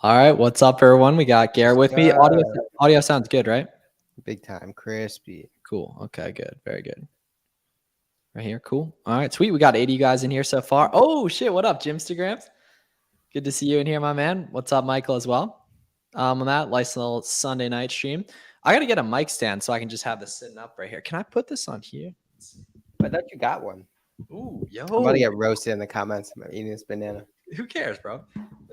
All right, what's up, everyone? We got Garrett with me. Audio sounds good, right? Big time, crispy. Cool. Okay, good. Very good. Right here, cool. All right, sweet. We got 80 guys in here so far. Oh shit! What up, Jimstagrams? Good to see you in here, my man. What's up, Michael, as well? On that nice little Sunday night stream. I gotta get a mic stand so I can just have this sitting up right here. Can I put this on here? I thought you got one. Ooh, yo. I'm about to get roasted in the comments. I'm eating this banana. Who cares, bro?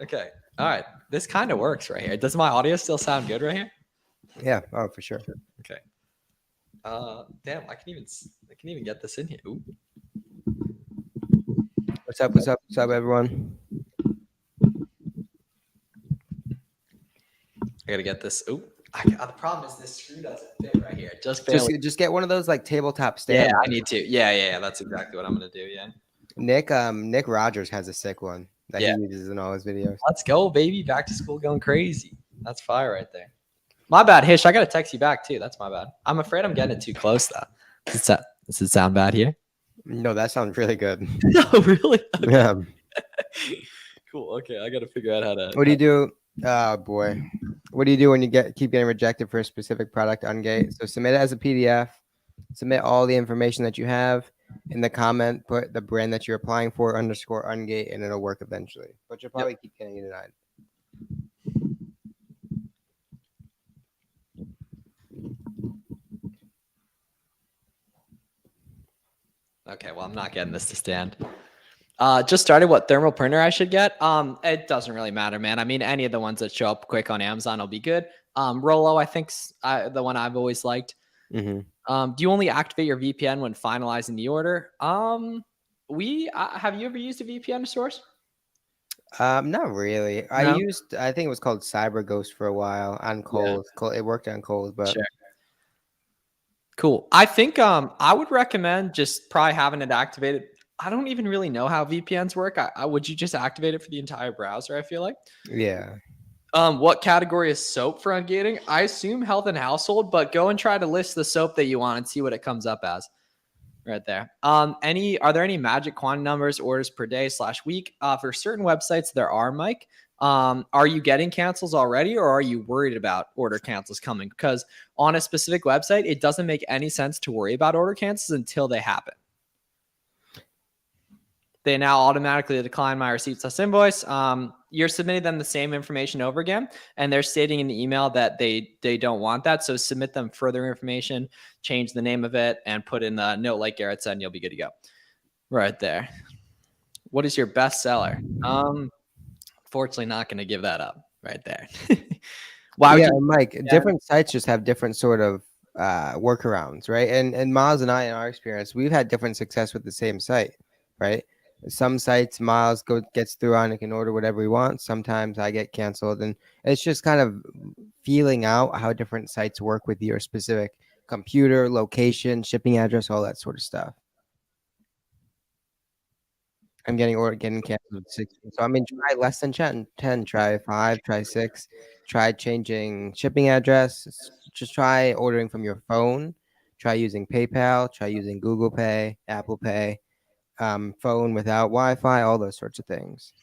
Okay. All right. This kind of works right here. Does my audio still sound good right here? Yeah, oh for sure. Okay. Damn, I can even get this in here. Ooh. What's up? What's up? What's up, everyone? I gotta get this. Ooh. The problem is this screw doesn't fit right here. Just barely. Just get one of those like tabletop stands. Yeah, I need to. Yeah. That's exactly what I'm gonna do. Yeah. Nick Rogers has a sick one that Yeah. he uses in all his videos. Let's go, baby. Back to school going crazy. That's fire right there. My bad, Hish. I gotta text you back too. That's my bad. I'm afraid I'm getting it too close though. Does it sound bad here? No, that sounds really good. No, really? Okay. Yeah. Cool. Okay, I gotta figure out how to. What do you do? Oh boy. What do you do when you keep getting rejected for a specific product on Gate? So submit it as a PDF. Submit all the information that you have. In the comment, put the brand that you're applying for _ungate, and it'll work eventually. But you'll probably keep getting denied. Okay, well, I'm not getting this to stand. Just started what thermal printer I should get. It doesn't really matter, man. I mean, any of the ones that show up quick on Amazon will be good. Rollo, I think's the one I've always liked. Mm-hmm. Do you only activate your VPN when finalizing the order? Have you ever used a VPN to source? Not really. No? I think it was called CyberGhost for a while on Kohl's. It worked on Kohl's, but sure. Cool. I think I would recommend just probably having it activated. I don't even really know how VPNs work. Would you just activate it for the entire browser? I feel like. Yeah. What category is soap for ungating? I assume health and household, but go and try to list the soap that you want and see what it comes up as. Right there. Are there any magic quantity numbers, orders per day /week? For certain websites, there are, Mike. Are you getting cancels already, or are you worried about order cancels coming? Because on a specific website, it doesn't make any sense to worry about order cancels until they happen. They now automatically decline my receipts invoice. You're submitting them the same information over again, and they're stating in the email that they don't want that. So submit them further information, change the name of it, and put in the note like Garrett said, and you'll be good to go. Right there. What is your best seller? Fortunately, not going to give that up. Right there. Mike, different sites just have different sort of workarounds, right? And Miles and I, in our experience, we've had different success with the same site, right? Some sites Miles gets through on and can order whatever he wants. Sometimes I get canceled, and it's just kind of feeling out how different sites work with your specific computer, location, shipping address, all that sort of stuff. I'm getting canceled with 6. So I mean, try less than 10, try 5, try 6, try changing shipping address. Just try ordering from your phone. Try using PayPal. Try using Google Pay, Apple Pay, phone without Wi-Fi, all those sorts of things.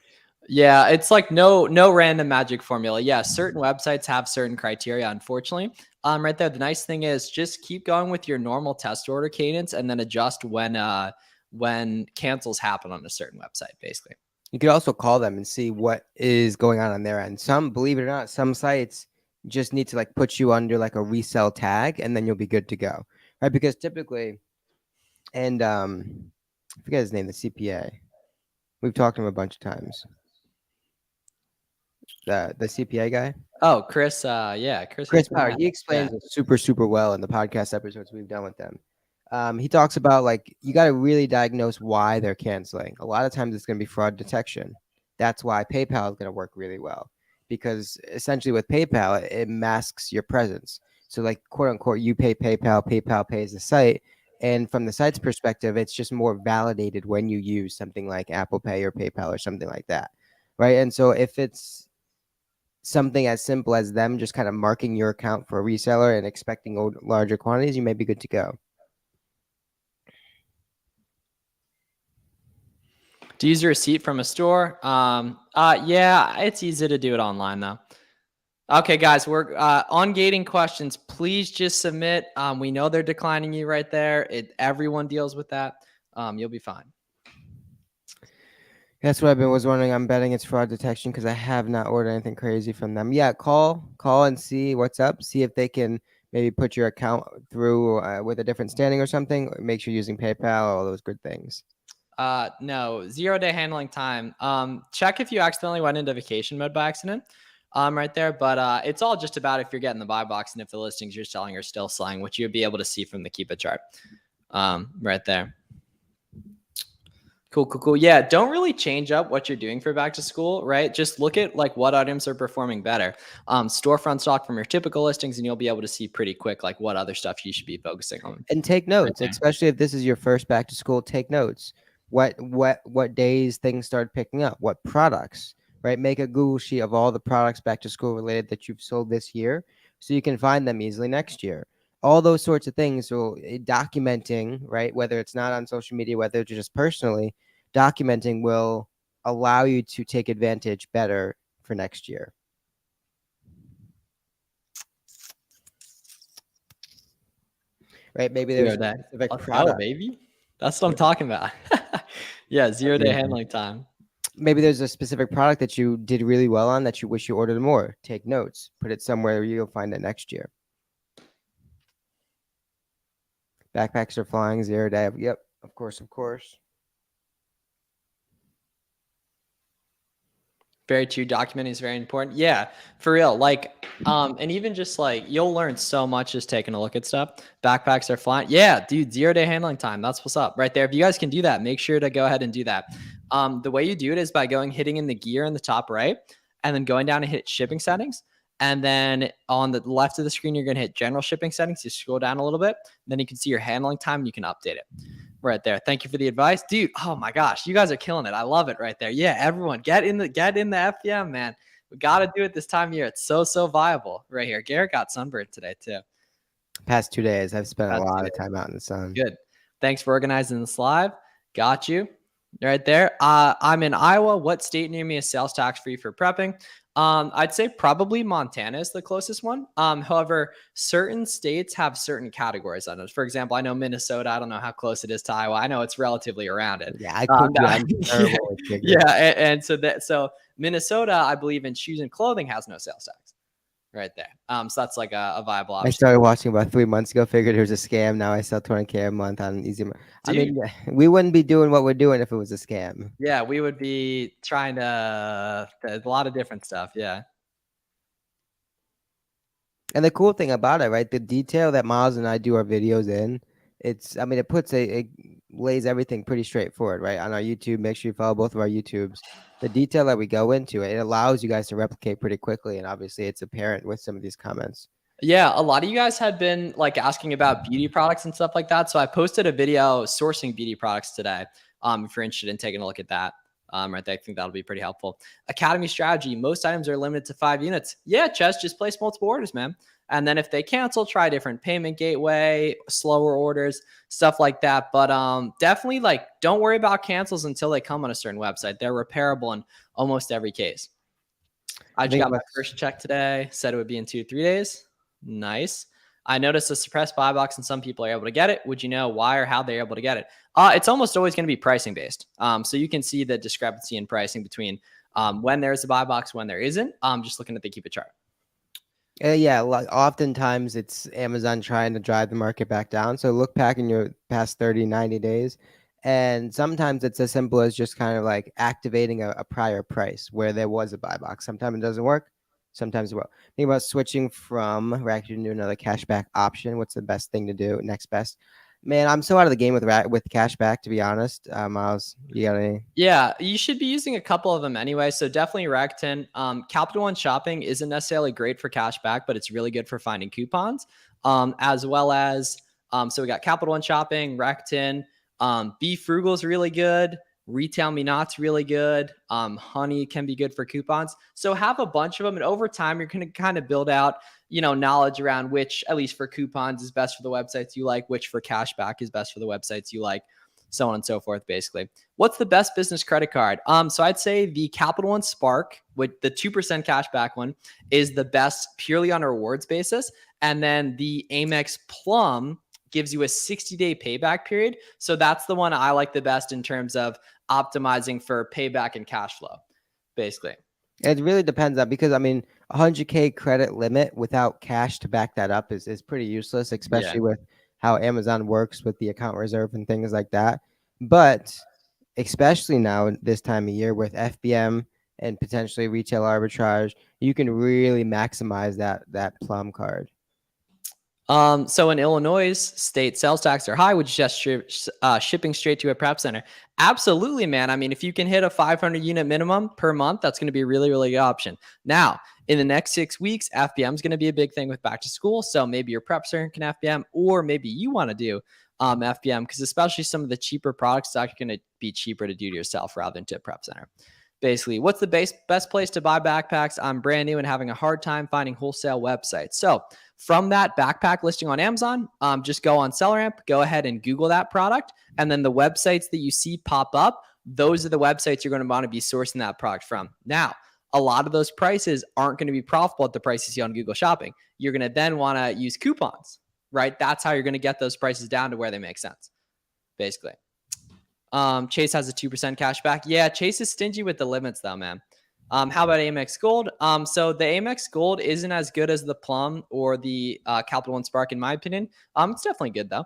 Yeah, it's like no random magic formula. Yeah, certain websites have certain criteria, unfortunately. Right there. The nice thing is just keep going with your normal test order cadence, and then adjust when cancels happen on a certain website, basically. You could also call them and see what is going on their end. Some, believe it or not, some sites just need to like put you under like a resell tag, and then you'll be good to go, right? Because typically, and I forget his name, the CPA. We've talked to him a bunch of times. The CPA guy. Oh, Chris. Chris Power. He explains it super well in the podcast episodes we've done with them. He talks about like you got to really diagnose why they're canceling. A lot of times it's going to be fraud detection. That's why PayPal is going to work really well, because essentially with PayPal it masks your presence. So like quote unquote, you pay PayPal, PayPal pays the site, and from the site's perspective, it's just more validated when you use something like Apple Pay or PayPal or something like that, right? And so if it's something as simple as them just kind of marking your account for a reseller and expecting larger quantities, you may be good to go. To use a receipt from a store? Yeah, it's easy to do it online though. Okay, guys, we're on gating questions. Please just submit. We know they're declining you right there. Everyone deals with that. You'll be fine. That's what was wondering. I'm betting it's fraud detection because I have not ordered anything crazy from them. Yeah, call and see what's up. See if they can maybe put your account through with a different standing or something. Make sure you're using PayPal, all those good things. No, 0-day handling time. Check if you accidentally went into vacation mode by accident. Right there. But it's all just about if you're getting the buy box and if the listings you're selling are still selling, which you'd be able to see from the Keep It chart. Right there. Cool. Yeah, don't really change up what you're doing for back to school, right? Just look at like what items are performing better. Storefront stock from your typical listings, and you'll be able to see pretty quick like what other stuff you should be focusing on. And take notes, especially if this is your first back to school. Take notes. What days things start picking up? What products? Right? Make a Google sheet of all the products back to school related that you've sold this year, so you can find them easily next year. All those sorts of things. So documenting, right? Whether it's not on social media, whether it's just personally, documenting will allow you to take advantage better for next year. Right? Maybe there's a specific product. Baby. That's what I'm talking about. Yeah, 0-day handling time. Maybe there's a specific product that you did really well on that you wish you ordered more. Take notes. Put it somewhere where you'll find it next year. Backpacks are flying 0-day. Yep, of course. Very true. Documenting is very important. Yeah, for real. Like, and even just like you'll learn so much just taking a look at stuff. Backpacks are flying. Yeah, dude, 0-day handling time. That's what's up right there. If you guys can do that, make sure to go ahead and do that. The way you do it is by hitting in the gear in the top right, and then going down and hit shipping settings. And then on the left of the screen, you're going to hit general shipping settings. You scroll down a little bit. Then you can see your handling time and you can update it right there. Thank you for the advice, dude. Oh my gosh, you guys are killing it. I love it right there. Yeah, everyone get in the FPM, man. We got to do it this time of year. It's so viable right here. Garrett got sunburned today too. Past 2 days, I've spent a lot of time out in the sun. Good. Thanks for organizing this live. Got you right there. I'm in Iowa. What state near me is sales tax free for prepping? I'd say probably Montana is the closest one. However, certain states have certain categories on it. For example, I know Minnesota. I don't know how close it is to Iowa. I know it's relatively around it. Yeah, I could. Yeah, so Minnesota, I believe in shoes and clothing has no sales tax. Right there. So that's like a viable option. I started watching about 3 months ago. Figured it was a scam. Now I sell $20K a month on easy. I mean, we wouldn't be doing what we're doing if it was a scam. Yeah, we would be trying to a lot of different stuff. Yeah. And the cool thing about it, right? The detail that Miles and I do our videos in, it lays everything pretty straightforward, right? On our YouTube, make sure you follow both of our YouTubes. The detail that we go into, it allows you guys to replicate pretty quickly. And obviously it's apparent with some of these comments. Yeah, a lot of you guys had been like asking about beauty products and stuff like that. So I posted a video sourcing beauty products today. If you're interested in taking a look at that. Right there, I think that'll be pretty helpful. Academy strategy. Most items are limited to 5 units. Yeah, just place multiple orders, man. And then if they cancel, try a different payment gateway, slower orders, stuff like that. But definitely like don't worry about cancels until they come on a certain website. They're repairable in almost every case. I just got my first check today. Said it would be in 2 to 3 days. Nice. I noticed a suppressed buy box and some people are able to get it. Would you know why or how they're able to get it? It's almost always going to be pricing based. So you can see the discrepancy in pricing between when there's a buy box, when there isn't. Just looking at the Keep It chart. Yeah, oftentimes it's Amazon trying to drive the market back down. So look back in your past 30, 90 days. And sometimes it's as simple as just kind of like activating a prior price where there was a buy box. Sometimes it doesn't work. Sometimes it will. Think about switching from, we're actually going to do another cashback option. What's the best thing to do? Next best. Man, I'm so out of the game with cashback, to be honest. Miles, you got any? Yeah, you should be using a couple of them anyway. So definitely Rakuten. Capital One Shopping isn't necessarily great for cashback, but it's really good for finding coupons. As well as, so we got Capital One Shopping, Rakuten. Be Frugal is really good. Retail Me Not's really good. Honey can be good for coupons. So have a bunch of them. And over time, you're going to kind of build out, knowledge around which, at least for coupons, is best for the websites you like, which for cashback is best for the websites you like. so on and so forth, basically. What's the best business credit card? So I'd say the Capital One Spark with the 2% cash back one is the best purely on a rewards basis. And then the Amex Plum gives you a 60-day payback period. So that's the one I like the best in terms of optimizing for payback and cash flow, basically. It really depends on, because I mean, 100K credit limit without cash to back that up is pretty useless, especially with how Amazon works with the account reserve and things like that. But especially now this time of year with FBM and potentially retail arbitrage, you can really maximize that Plum card. So in Illinois, state sales tax are high, which is just shipping straight to a prep center. Absolutely, man. I mean, if you can hit a 500 unit minimum per month, that's going to be a really, really good option. Now, in the next 6 weeks, FBM is going to be a big thing with back to school. So maybe your prep center can FBM, or maybe you want to do FBM, because especially some of the cheaper products are going to be cheaper to do to yourself rather than to a prep center. Basically, what's the best place to buy backpacks? I'm brand new and having a hard time finding wholesale websites. So from that backpack listing on Amazon, just go on SellerAmp, go ahead and Google that product. And then the websites that you see pop up, those are the websites you're going to want to be sourcing that product from. Now, a lot of those prices aren't going to be profitable at the prices you see on Google Shopping. You're going to then want to use coupons, right? That's how you're going to get those prices down to where they make sense, basically. Chase has a 2% cash back. Yeah, Chase is stingy with the limits though, man. How about Amex Gold? So the Amex Gold isn't as good as the Plum or the Capital One Spark, in my opinion. It's definitely good though.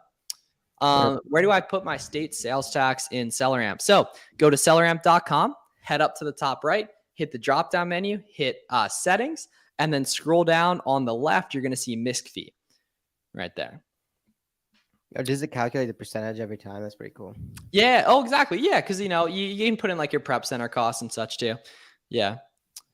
Where do I put my state sales tax in SellerAmp? So go to selleramp.com, head up to the top right, hit the drop-down menu, hit settings, and then scroll down on the left. You're going to see MISC fee right there. Or does it calculate the percentage every time? That's pretty cool. Yeah. Oh, exactly. Yeah. Because, you can put in like your prep center costs and such too. Yeah.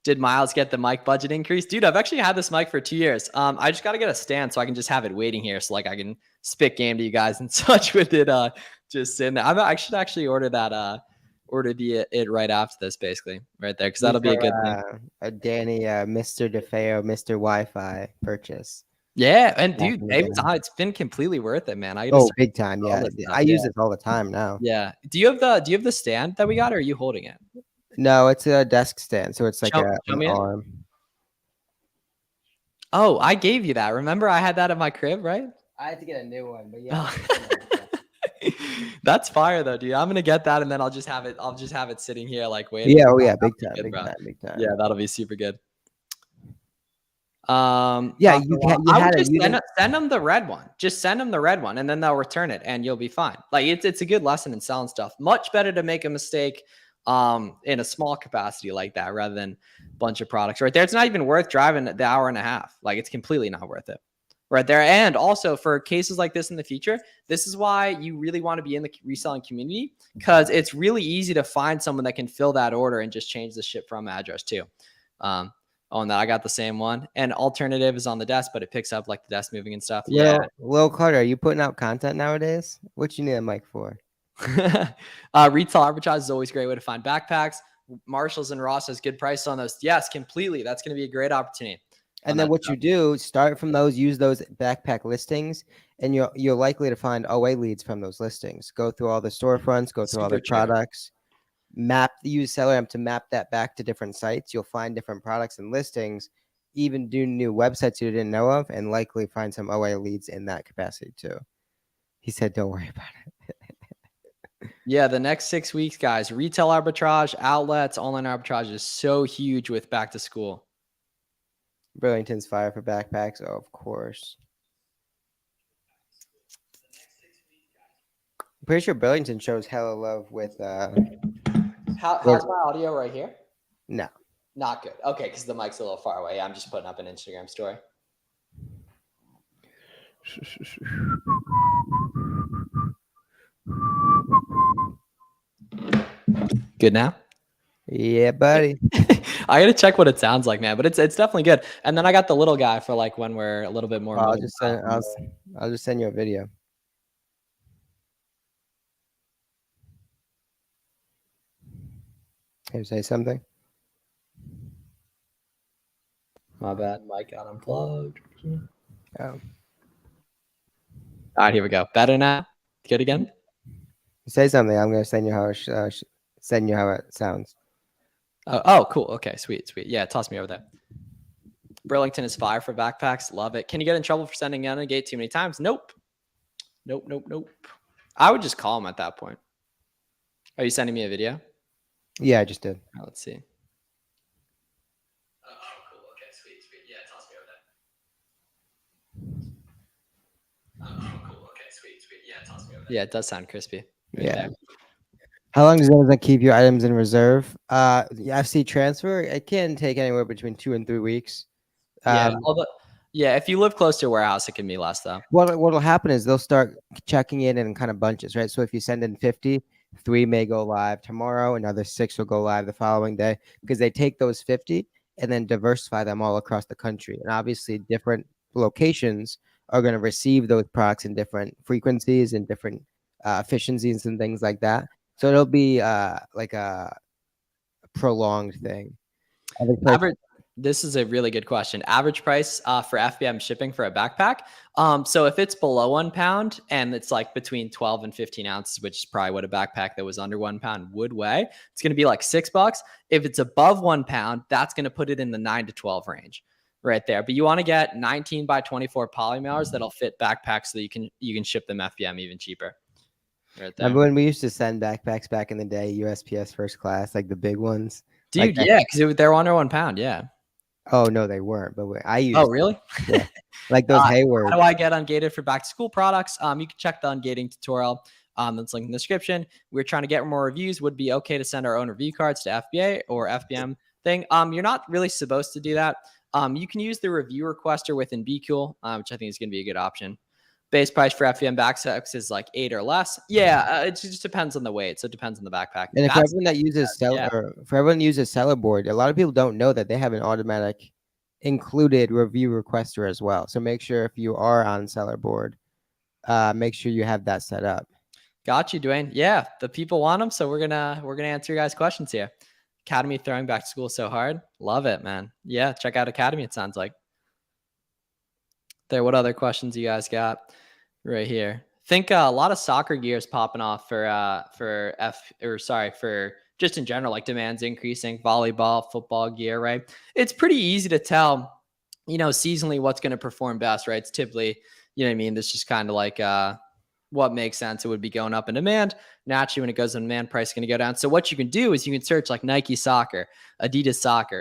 Did Miles get the mic budget increase? Dude, I've actually had this mic for 2 years. I just got to get a stand so I can just have it waiting here. So like I can spit game to you guys and such with it just sitting there. I should actually order that, it right after this, basically, right there. Because that'll be a good thing. Danny, Mr. DeFeo, Mr. Wi-Fi purchase. Yeah, and dude, it's been completely worth it, man. Big time. Yeah, I use it all the time now. Yeah. Do you have the stand that we got, or are you holding it? No, it's a desk stand, so it's like an arm. Oh, I gave you that. Remember, I had that at my crib, right? I had to get a new one, but yeah. That's fire though, dude. I'm gonna get that, and then I'll just have it sitting here, like waiting. Yeah. Oh yeah. Big time. Yeah, that'll be super good. Yeah, I would just send them the red one. Just send them the red one, and then they'll return it, and you'll be fine. Like it's a good lesson in selling stuff. Much better to make a mistake in a small capacity like that rather than a bunch of products right there. It's not even worth driving the hour and a half. Like it's completely not worth it right there. And also for cases like this in the future, this is why you really want to be in the reselling community, because it's really easy to find someone that can fill that order and just change the ship from address too. On that, I got the same one. And alternative is on the desk, but it picks up like the desk moving and stuff. Yeah. Lil Carter, are you putting out content nowadays? What you need a mic for? Retail arbitrage is always a great way to find backpacks. Marshalls and Ross has good prices on those. Yes, completely. That's going to be a great opportunity. And then what you do, start from those, use those backpack listings, and you're likely to find OA leads from those listings. Go through all the storefronts, go through all the products. Use SellerAmp to map that back to different sites. You'll find different products and listings, even do new websites you didn't know of, and likely find some OA leads in that capacity too. He said, don't worry about it. Yeah, the next 6 weeks, guys, retail arbitrage, outlets, online arbitrage is so huge with back to school. Burlington's fire for backpacks. Oh, of course. I'm pretty sure Burlington shows hella love with How's my audio right here? No. Not good. Okay, because the mic's a little far away. I'm just putting up an Instagram story. Good now? Yeah, buddy. I gotta check what it sounds like, man. But it's definitely good. And then I got the little guy for like when we're a little bit more. I'll just send you a video. Can you say something? My bad. Mic got unplugged. Oh. All right, here we go. Better now? Good again? Say something. I'm gonna send you send you how it sounds. Oh, cool. Okay, sweet. Yeah, toss me over there. Burlington is fire for backpacks. Love it. Can you get in trouble for sending out a gate too many times? Nope. I would just call him at that point. Are you sending me a video? Yeah, I just did. Let's see. Oh, cool. Okay, sweet. Yeah, toss me over there. Oh, cool. Okay, sweet. Yeah, toss me over there. Yeah, it does sound crispy. Right Yeah. there. How long does Amazon keep your items in reserve? The FC transfer, it can take anywhere between 2 and 3 weeks. Yeah, if you live close to a warehouse, it can be less though. What'll happen is they'll start checking in kind of bunches, right? So if you send in 50, 3 may go live tomorrow, another 6 will go live the following day because they take those 50 and then diversify them all across the country. And obviously, different locations are going to receive those products in different frequencies and different efficiencies and things like that. So it'll be like a prolonged thing. This is a really good question. Average price for FBM shipping for a backpack. So if it's below 1 pound and it's like between 12 and 15 ounces, which is probably what a backpack that was under 1 pound would weigh, it's going to be like $6. If it's above 1 pound, that's going to put it in the 9 to 12 range right there. But you want to get 19 by 24 polymailers that'll fit backpacks so that you can ship them FBM even cheaper. Right there. Remember when we used to send backpacks back in the day, USPS first class, like the big ones? Dude, like yeah, because they're under 1 pound. Yeah. Oh no, they weren't. But I used. Oh, really? Yeah. Like those Hayward. How do I get ungated for back to school products? You can check the ungating tutorial. That's linked in the description. We're trying to get more reviews. Would be okay to send our own review cards to FBA or FBM thing. You're not really supposed to do that. You can use the review requester within BCool, which I think is going to be a good option. Base price for FBM backpacks is like 8 or less. Yeah, it just depends on the weight. So it depends on the backpack. And for everyone that uses seller board, a lot of people don't know that they have an automatic included review requester as well. So make sure if you are on seller board, make sure you have that set up. Got you, Dwayne. Yeah, the people want them, so we're gonna answer your guys' questions here. Academy throwing back to school so hard. Love it, man. Yeah, check out Academy, it sounds like. There, what other questions you guys got right here? Think a lot of soccer gears popping off for just in general, like demand's increasing, volleyball, football gear, right? It's pretty easy to tell, seasonally what's going to perform best, right? It's typically, you know what I mean? This just kind of like what makes sense. It would be going up in demand. Naturally, when it goes in demand, price is going to go down. So what you can do is you can search like Nike soccer, Adidas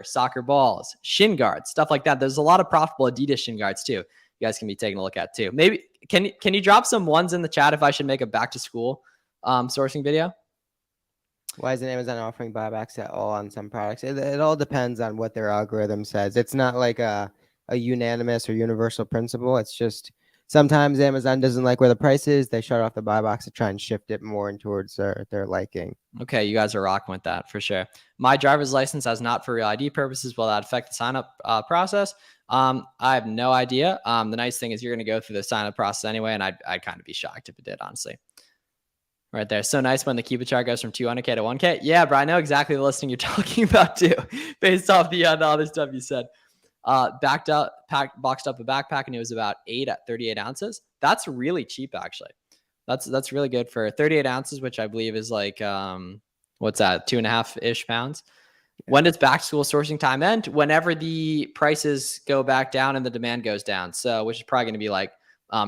soccer balls, shin guards, stuff like that. There's a lot of profitable Adidas shin guards too. You guys can be taking a look at too. Maybe can you drop some ones in the chat if I should make a back to school sourcing video? Why isn't Amazon offering buybacks at all on some products? It all depends on what their algorithm says. It's not like a unanimous or universal principle. It's just sometimes Amazon doesn't like where the price is. They shut off the buy box to try and shift it more in towards their liking. Okay, you guys are rocking with that for sure. My driver's license as not for real ID purposes. Will that affect the sign up process? I have no idea. The nice thing is you're going to go through the sign up process anyway, and I'd kind of be shocked if it did, honestly. Right there. So nice when the Cuba chart goes from 200K to 1K. Yeah, bro, I know exactly the listing you're talking about too, based off the other stuff you said. Boxed up a backpack, and it was about 8 at 38 ounces. That's really cheap, actually. That's really good for 38 ounces, which I believe is like, what's that, 2.5-ish pounds. When does back to school sourcing time end? Whenever the prices go back down and the demand goes down. So, which is probably going to be like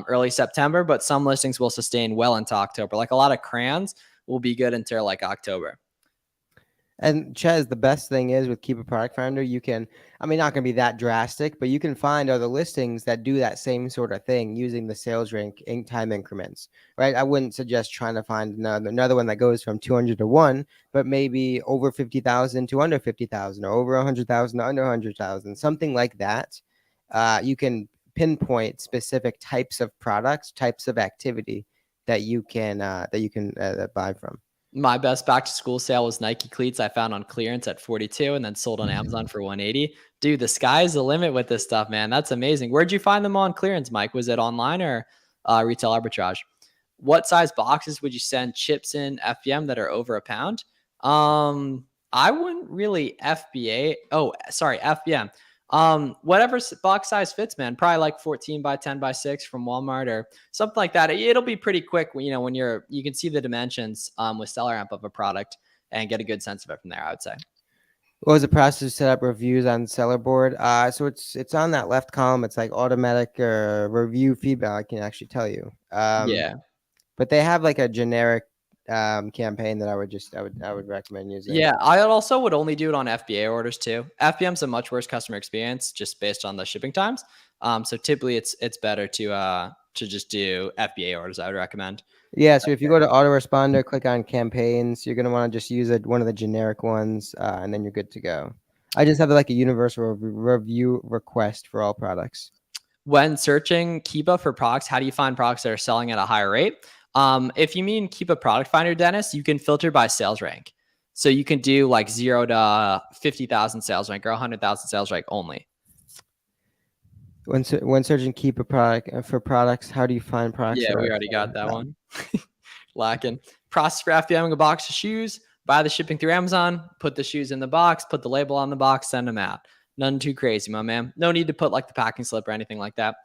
early September, but some listings will sustain well into October. Like a lot of crayons will be good until like October. And Ches, the best thing is with Keep a Product Finder, you can, not going to be that drastic, but you can find other listings that do that same sort of thing using the sales rank in time increments, right? I wouldn't suggest trying to find another one that goes from 200 to 1, but maybe over 50,000 to under 50,000 or over 100,000 to under 100,000, something like that. You can pinpoint specific types of products, types of activity that you can buy from. My best back to school sale was Nike cleats I found on clearance at 42 and then sold on Amazon for 180. Dude, the sky's the limit with this stuff, man. That's amazing. Where'd you find them on clearance, Mike? Was it online or retail arbitrage? What size boxes would you send chips in FBM that are over a pound? I wouldn't really FBM. Whatever box size fits, man. Probably like 14 by 10 by 6 from Walmart or something like that. It'll be pretty quick, you know, when you can see the dimensions with SellerAmp of a product and get a good sense of it from there, I would say. What was the process to set up reviews on Seller Board? So it's on that left column. It's like automatic review feedback. I can actually tell you. Yeah. But they have like a generic campaign that I would recommend using. Yeah, I also would only do it on FBA orders too. FBM's a much worse customer experience just based on the shipping times. So typically it's better to just do FBA orders. I would recommend. Yeah, so if you go to autoresponder, click on campaigns, you're gonna want to just use one of the generic ones, and then you're good to go. I just have like a universal review request for all products. When searching Kiba for products, how do you find products that are selling at a higher rate? If you mean Kiba Product Finder, Dennis, you can filter by sales rank. So you can do like 0 to 50,000 sales rank or 100,000 sales rank only. When searching keep a product for products, how do you find products? Yeah, we already got that one. Lacking. Process for FBMing a box of shoes, buy the shipping through Amazon, put the shoes in the box, put the label on the box, send them out. Nothing too crazy, my man. No need to put like the packing slip or anything like that.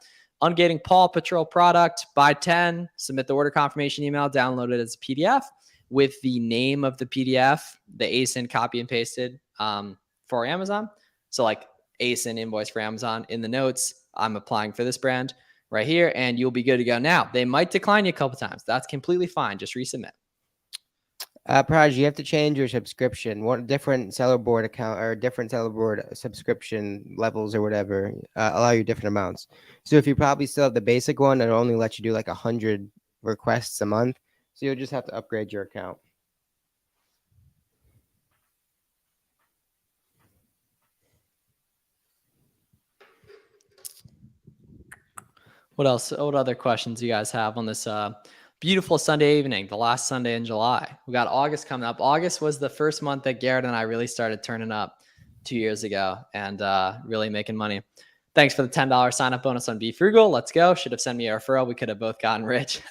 Ungating Paw Patrol product, buy 10, submit the order confirmation email, download it as a PDF with the name of the PDF, the ASIN copy and pasted for Amazon. So like ASIN invoice for Amazon in the notes. I'm applying for this brand right here, and you'll be good to go. Now, they might decline you a couple times. That's completely fine. Just resubmit. Praj, you have to change your subscription. One different Seller Board account or different Seller Board subscription levels or whatever allow you different amounts. So if you probably still have the basic one, it'll only let you do like 100 requests a month. So you'll just have to upgrade your account. What else? What other questions you guys have on this beautiful Sunday evening, the last Sunday in July? We got August coming up. August was the first month that Garrett and I really started turning up 2 years ago and really making money. Thanks for the $10 sign up bonus on Be Frugal. Let's go. Should have sent me a referral. We could have both gotten rich.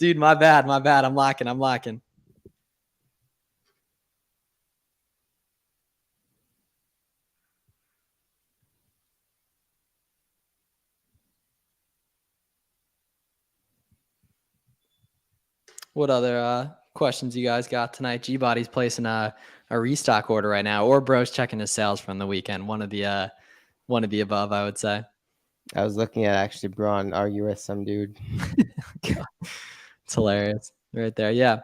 Dude, my bad. I'm lacking. What other questions you guys got tonight? G-Body's placing a restock order right now, or Bro's checking his sales from the weekend. One of the above, I would say. I was looking at actually Braun argue with some dude. It's hilarious right there. Yeah.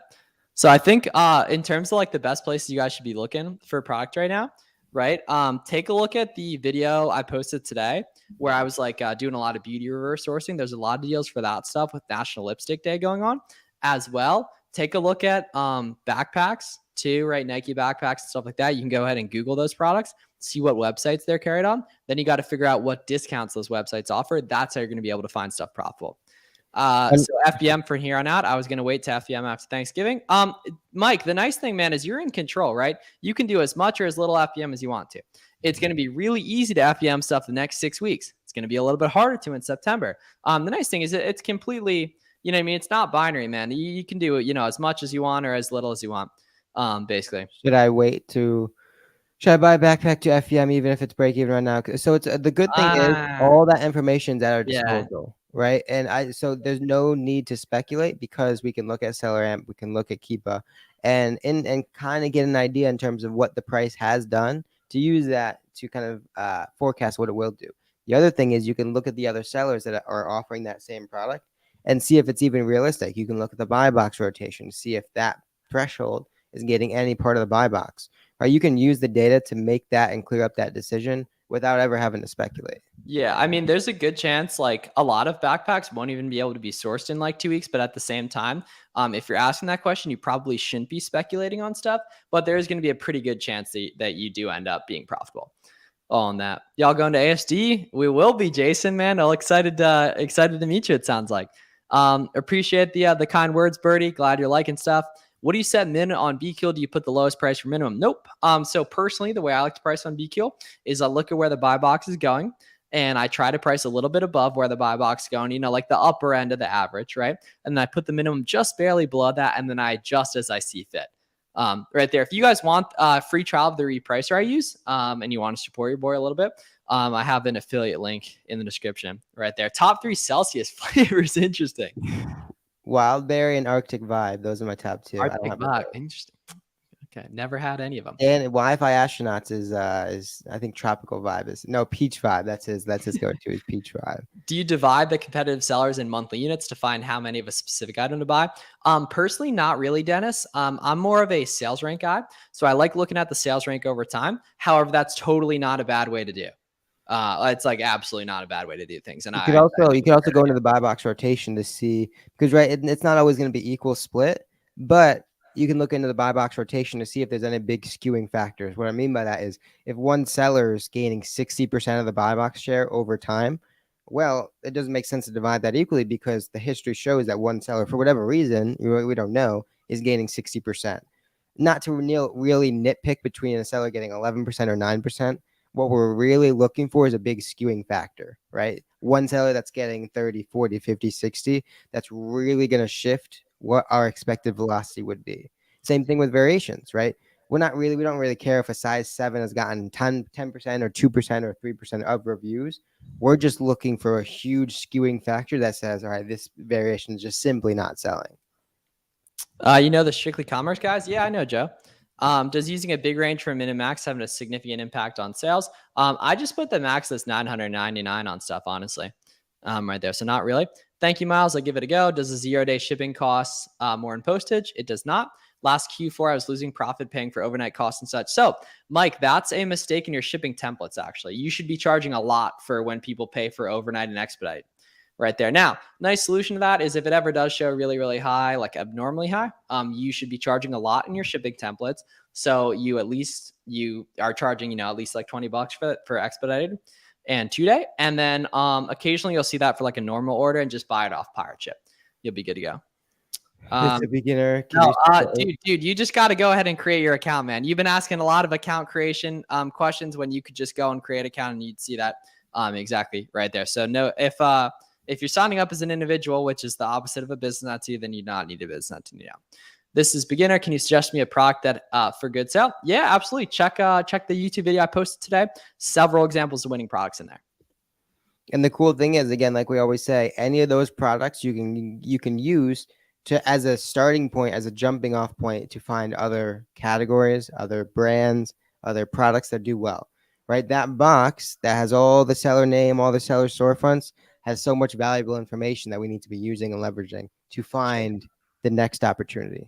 So I think in terms of like the best places you guys should be looking for a product right now, right? Take a look at the video I posted today where I was like doing a lot of beauty reverse sourcing. There's a lot of deals for that stuff with National Lipstick Day going on as well. Take a look at backpacks too, right? Nike backpacks and stuff like that. You can go ahead and Google those products, see what websites they're carried on. Then you got to figure out what discounts those websites offer. That's how you're going to be able to find stuff profitable. So FBM from here on out, I was going to wait to FBM after Thanksgiving. Mike, the nice thing, man, is you're in control, right? You can do as much or as little FBM as you want to. It's going to be really easy to FBM stuff the next 6 weeks. It's going to be a little bit harder to in September. The nice thing is it's completely, you know what I mean? It's not binary, man. You can do it, you know, as much as you want or as little as you want, basically. Should I buy a backpack to FBM even if it's break even right now? So it's the good thing is all that information's at our disposal, right? And so there's no need to speculate because we can look at SellerAmp, we can look at Keepa, and kind of get an idea in terms of what the price has done to use that to kind of forecast what it will do. The other thing is you can look at the other sellers that are offering that same product and see if it's even realistic. You can look at the buy box rotation, see if that threshold is getting any part of the buy box. Right? You can use the data to make that and clear up that decision without ever having to speculate. Yeah, I mean, there's a good chance like a lot of backpacks won't even be able to be sourced in like 2 weeks. But at the same time, if you're asking that question, you probably shouldn't be speculating on stuff. But there's going to be a pretty good chance that you do end up being profitable on that. Y'all going to ASD? We will be, Jason, man. I'm excited to meet you, it sounds like. Appreciate the kind words, Birdie. Glad you're liking stuff. What do you set min on BQL? Do you put the lowest price for minimum? Nope. So personally, the way I like to price on BQL is I look at where the buy box is going and I try to price a little bit above where the buy box is going, you know, like the upper end of the average, right? And then I put the minimum just barely below that and then I adjust as I see fit. Right there. If you guys want free trial of the repricer I use, and you want to support your boy a little bit, I have an affiliate link in the description right there. Top 3 Celsius flavors. Interesting. Wildberry and Arctic Vibe. Those are my top two. I don't Arctic have vibe. Interesting. Okay, never had any of them. And Wi-Fi Astronauts is I think Tropical Vibe is no Peach Vibe. That's his go-to is Peach Vibe. Do you divide the competitive sellers in monthly units to find how many of a specific item to buy? Personally, not really, Dennis. I'm more of a sales rank guy, so I like looking at the sales rank over time. However, that's totally not a bad way to do. It's like absolutely not a bad way to do things. And you could also go into the buy box rotation to see, because it's not always going to be equal split, but you can look into the buy box rotation to see if there's any big skewing factors. What I mean by that is if one seller is gaining 60% of the buy box share over time, well, it doesn't make sense to divide that equally, because the history shows that one seller, for whatever reason, we don't know, is gaining 60%. Not to really nitpick between a seller getting 11% or 9%. What we're really looking for is a big skewing factor, right? One seller that's getting 30, 40, 50, 60, that's really going to shift what our expected velocity would be. Same thing with variations, right? We don't really care if a size 7 has gotten 10% or 2% or 3% of reviews. We're just looking for a huge skewing factor that says, all right, this variation is just simply not selling. You know the Strictly Commerce guys? Yeah, I know, Joe. Does using a big range for min and max having a significant impact on sales? I just put the max that's 999 on stuff, honestly, right there. So not really. Thank you, Miles. I'll give it a go. Does the 0-day shipping cost more in postage? It does not. Last Q4, I was losing profit paying for overnight costs and such. So, Mike, that's a mistake in your shipping templates, actually. You should be charging a lot for when people pay for overnight and expedite right there. Now, nice solution to that is if it ever does show really, really high, like abnormally high, you should be charging a lot in your shipping templates. So you are charging, at least like $20 for expedited and 2-day. And then occasionally you'll see that for like a normal order and just buy it off Pirate Ship. You'll be good to go. Just a beginner. Dude, you just got to go ahead and create your account, man. You've been asking a lot of account creation questions when you could just go and create an account and you'd see that exactly right there. So no, if you're signing up as an individual, which is the opposite of a business entity, then you do not need a business entity now. This is beginner. Can you suggest me a product that for good sale? Yeah, absolutely. Check the YouTube video I posted today. Several examples of winning products in there. And the cool thing is, again, like we always say, any of those products you can use as a starting point, as a jumping off point to find other categories, other brands, other products that do well, right? That box that has all the seller name, all the seller storefronts has so much valuable information that we need to be using and leveraging to find the next opportunity.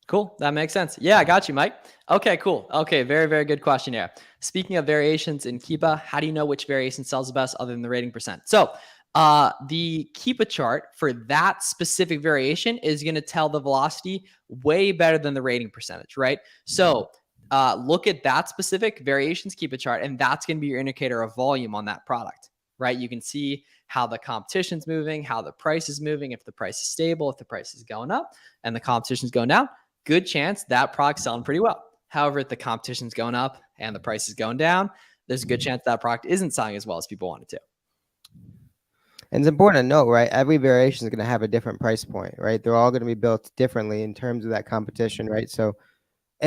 Cool. That makes sense. Yeah, I got you, Mike. Okay, cool. Okay, very, very good question here. Speaking of variations in Keepa, how do you know which variation sells the best other than the rating percent? So the Keepa chart for that specific variation is going to tell the velocity way better than the rating percentage, right? So look at that specific variations Keepa chart, and that's going to be your indicator of volume on that product, right? You can see how the competition's moving, how the price is moving, if the price is stable, if the price is going up and the competition's going down, good chance that product's selling pretty well. However, if the competition's going up and the price is going down, there's a good chance that product isn't selling as well as people want it to. And it's important to note, right? Every variation is going to have a different price point, right? They're all going to be built differently in terms of that competition, right? So,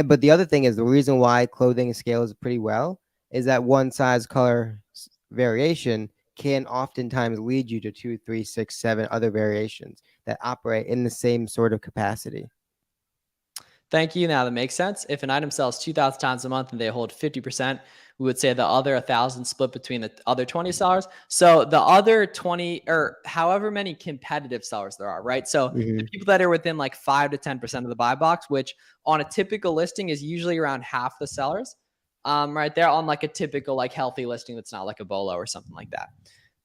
but the other thing is the reason why clothing scales pretty well is that one size color variation can oftentimes lead you to 2, 3, 6, 7 other variations that operate in the same sort of capacity. Thank you. Now that makes sense. If an item sells 2,000 times a month and they hold 50%, we would say the other 1,000 split between the other 20 sellers. So the other 20 or however many competitive sellers there are, right? So the people that are within like 5 to 10% of the buy box, which on a typical listing is usually around half the sellers, right there on like a typical like healthy listing that's not like a bolo or something like that.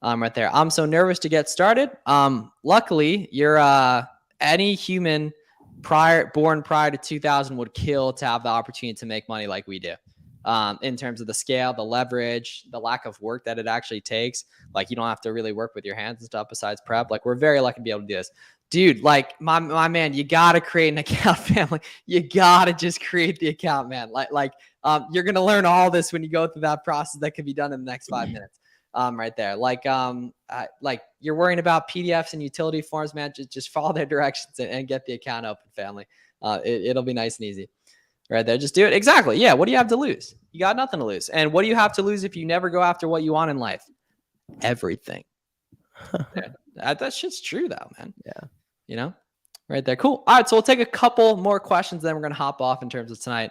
Right there. I'm so nervous to get started. Luckily, you're any human born prior to 2000 would kill to have the opportunity to make money like we do. In terms of the scale, the leverage, the lack of work that it actually takes. Like you don't have to really work with your hands and stuff besides prep. Like we're very lucky to be able to do this. Dude, like my man, you got to create an account, family. You got to just create the account, man. Like you're going to learn all this when you go through that process that can be done in the next 5 minutes. Right there. Like you're worrying about PDFs and utility forms, man. Just follow their directions and get the account open, family. It'll be nice and easy. right there. Just do it. Exactly. Yeah. What do you have to lose? You got nothing to lose. And what do you have to lose if you never go after what you want in life? Everything. Yeah, that shit's true though, man. Yeah. You know, right there. Cool. All right. So we'll take a couple more questions. Then we're going to hop off in terms of tonight.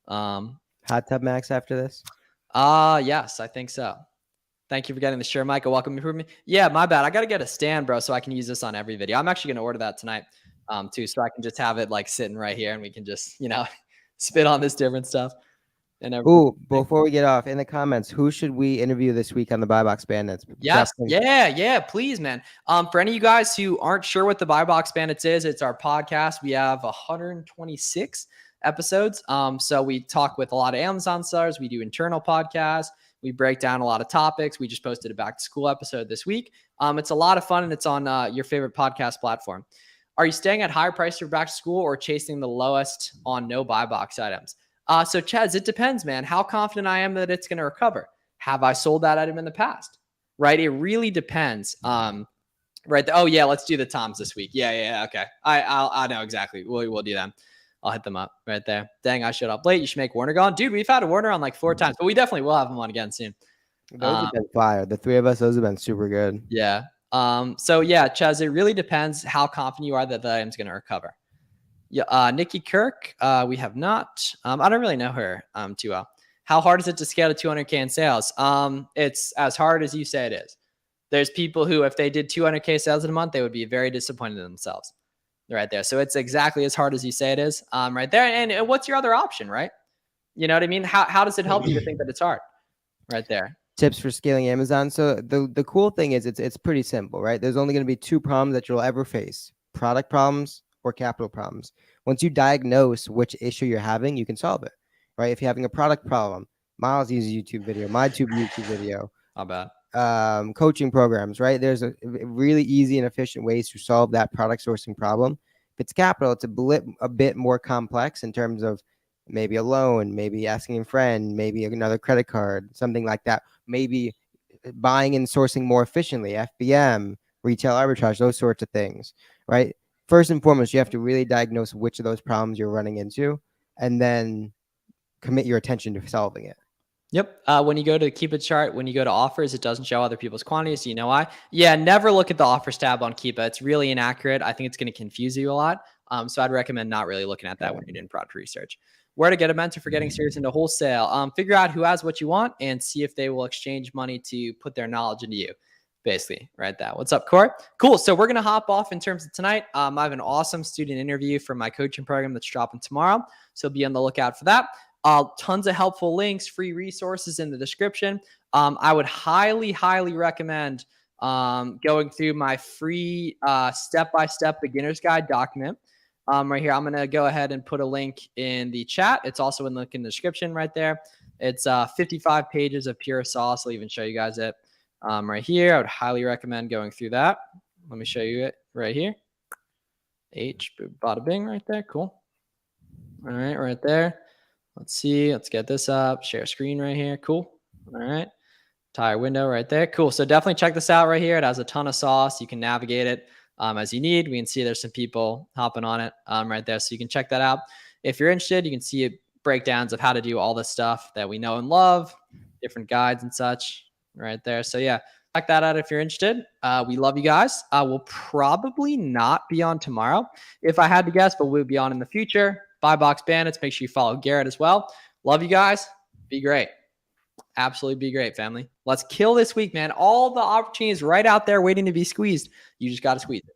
Hot Tub Max after this? Yes, I think so. Thank you for getting the shirt, Michael. Welcome for me. Yeah, my bad. I got to get a stand, bro, so I can use this on every video. I'm actually going to order that tonight, too, so I can just have it like sitting right here and we can just, spit on this different stuff. And Ooh, before we get off, in the comments, who should we interview this week on the Buy Box Bandits? Yes. Yeah, please, man. For any of you guys who aren't sure what the Buy Box Bandits is, it's our podcast. We have 126 episodes. So we talk with a lot of Amazon sellers. We do internal podcasts. We break down a lot of topics. We just posted a back to school episode this week. It's a lot of fun and it's on your favorite podcast platform. Are you staying at higher price for back to school or chasing the lowest on no buy box items? So Chaz, it depends, man. How confident I am that it's going to recover. Have I sold that item in the past? Right. It really depends. Right. Oh yeah. Let's do the Toms this week. Yeah. Okay. I know exactly. We'll do them. I'll hit them up right there. Dang, I showed up late. You should make Warner go on. Dude, we've had a Warner on like 4 times, but we definitely will have him on again soon. Those have been fire. The 3 of us, those have been super good. Yeah. So yeah, Chaz, it really depends how confident you are that the item's going to recover. Yeah. Nikki Kirk, we have not. I don't really know her too well. How hard is it to scale to 200K in sales? It's as hard as you say it is. There's people who, if they did 200K sales in a month, they would be very disappointed in themselves. Right there. So it's exactly as hard as you say it is right there. And what's your other option, right? You know what I mean? How does it help you to think that it's hard right there? Tips for scaling Amazon. So the cool thing is it's pretty simple, right? There's only going to be 2 problems that you'll ever face: product problems or capital problems. Once you diagnose which issue you're having, you can solve it, right? If you're having a product problem, Miles uses a YouTube video, my YouTube video. How bad? Coaching programs, right? There's a really easy and efficient ways to solve that product sourcing problem. If it's capital, it's a bit more complex in terms of maybe a loan, maybe asking a friend, maybe another credit card, something like that. Maybe buying and sourcing more efficiently, FBM, retail arbitrage, those sorts of things, right? First and foremost, you have to really diagnose which of those problems you're running into and then commit your attention to solving it. Yep. When you go to Keep It chart, when you go to offers, it doesn't show other people's quantities. Do you know why? Yeah, never look at the offers tab on Keep It. It's really inaccurate. I think it's going to confuse you a lot. So I'd recommend not really looking at that when you're doing product research. Where to get a mentor for getting serious into wholesale. Figure out who has what you want and see if they will exchange money to put their knowledge into you. Basically, right there. What's up, Corey? Cool. So we're going to hop off in terms of tonight. I have an awesome student interview for my coaching program that's dropping tomorrow. So be on the lookout for that. Tons of helpful links, free resources in the description. I would highly recommend going through my free step-by-step beginner's guide document right here. I'm going to go ahead and put a link in the chat. It's also in the description right there. It's 55 pages of pure sauce. I'll even show you guys it right here. I would highly recommend going through that. Let me show you it right here. Bada bing right there. Cool. All right there. Let's see. Let's get this up. Share screen right here. Cool. All right. Entire window right there. Cool. So definitely check this out right here. It has a ton of sauce. You can navigate it as you need. We can see there's some people hopping on it right there. So you can check that out. If you're interested, you can see breakdowns of how to do all this stuff that we know and love, different guides and such right there. So yeah, check that out if you're interested. We love you guys. We'll probably not be on tomorrow if I had to guess, but we'll be on in the future. Buy Box Bandits. Make sure you follow Garrett as well. Love you guys. Be great. Absolutely be great, family. Let's kill this week, man. All the opportunities right out there waiting to be squeezed. You just got to squeeze it.